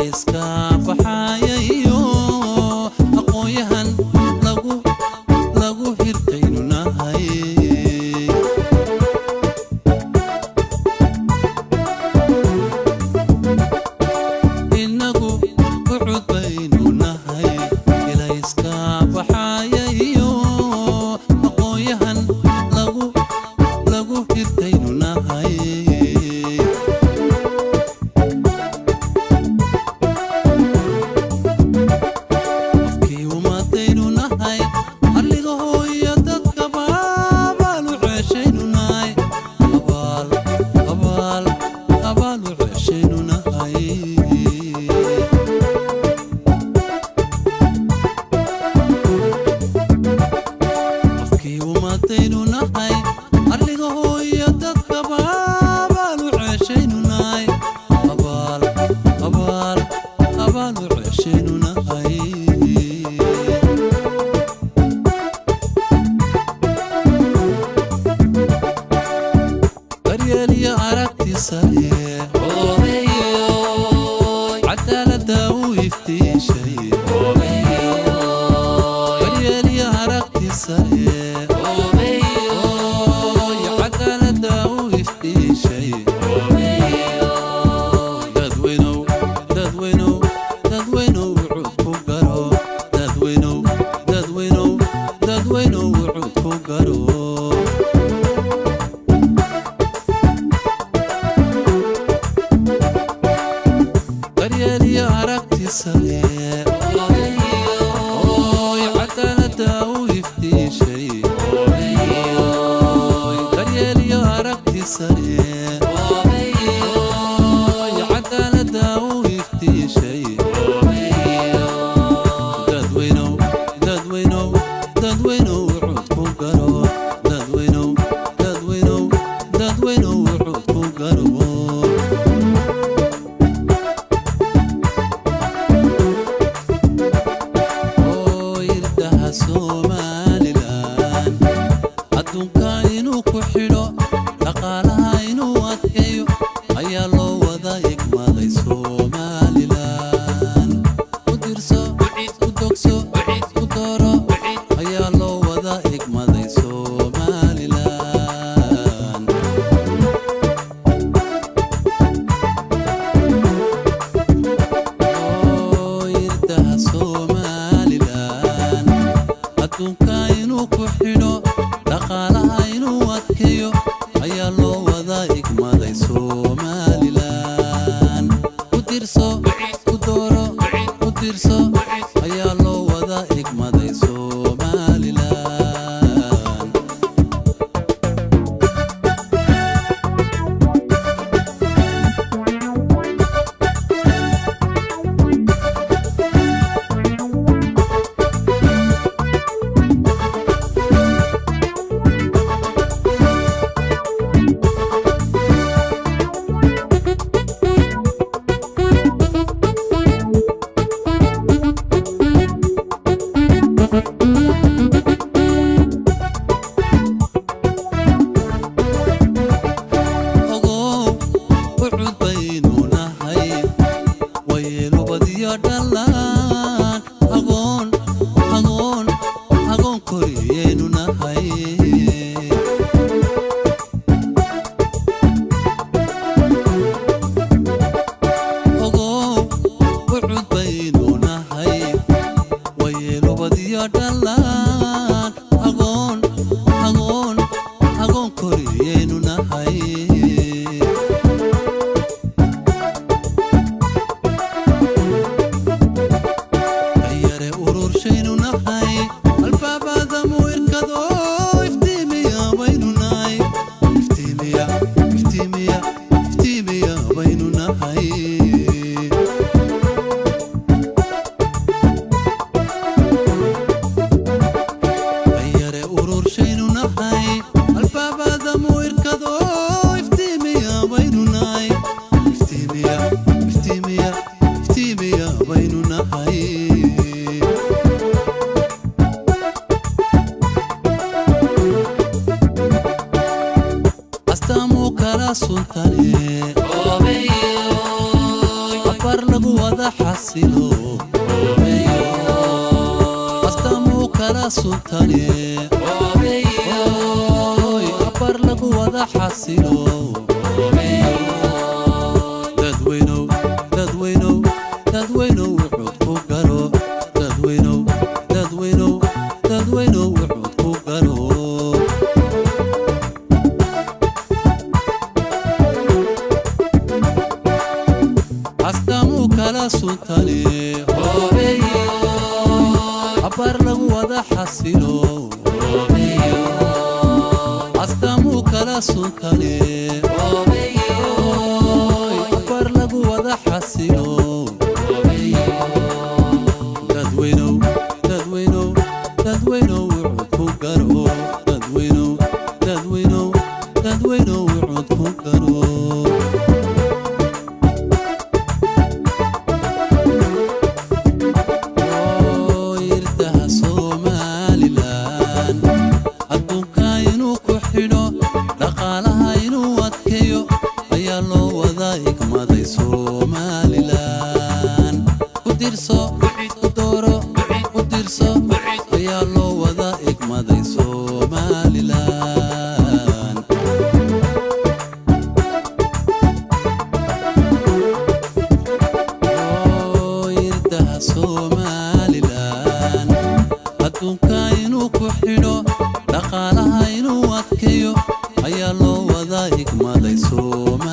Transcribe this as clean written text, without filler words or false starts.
iska baxayayo aqoonyahan lagu hirtaynu nahay inagu ucud baynu nahay ila iska baxayayo aqoonyahan lagu hirtaynu nahay wada xasilo astaamuu kala sultane abar lagu wada xasilo dadweynow dadweynow dadweynow wuxuu ku garo dadweynow dadweynow dadweynow wuxuu ku garo astaamuu kala sultane abar lagu wada xasilo astaamuu kala sultane abar lagu wada xasilo dadweynow dadweynow dadweynow wuxuu ku garo dadweynow dadweynow dadweynow wuxuu ku garo dhaqaalaha inuu adkeeyo ayaa loo wada igmaday Somaliland ku dirso ku dooro ku dirso ayaa loo wada igmaday Somaliland irdaha Somaliland adduunka inuu ku xidho dhaqaalaha inuu adkeeyo ayaa loo wada igmaday Somaliland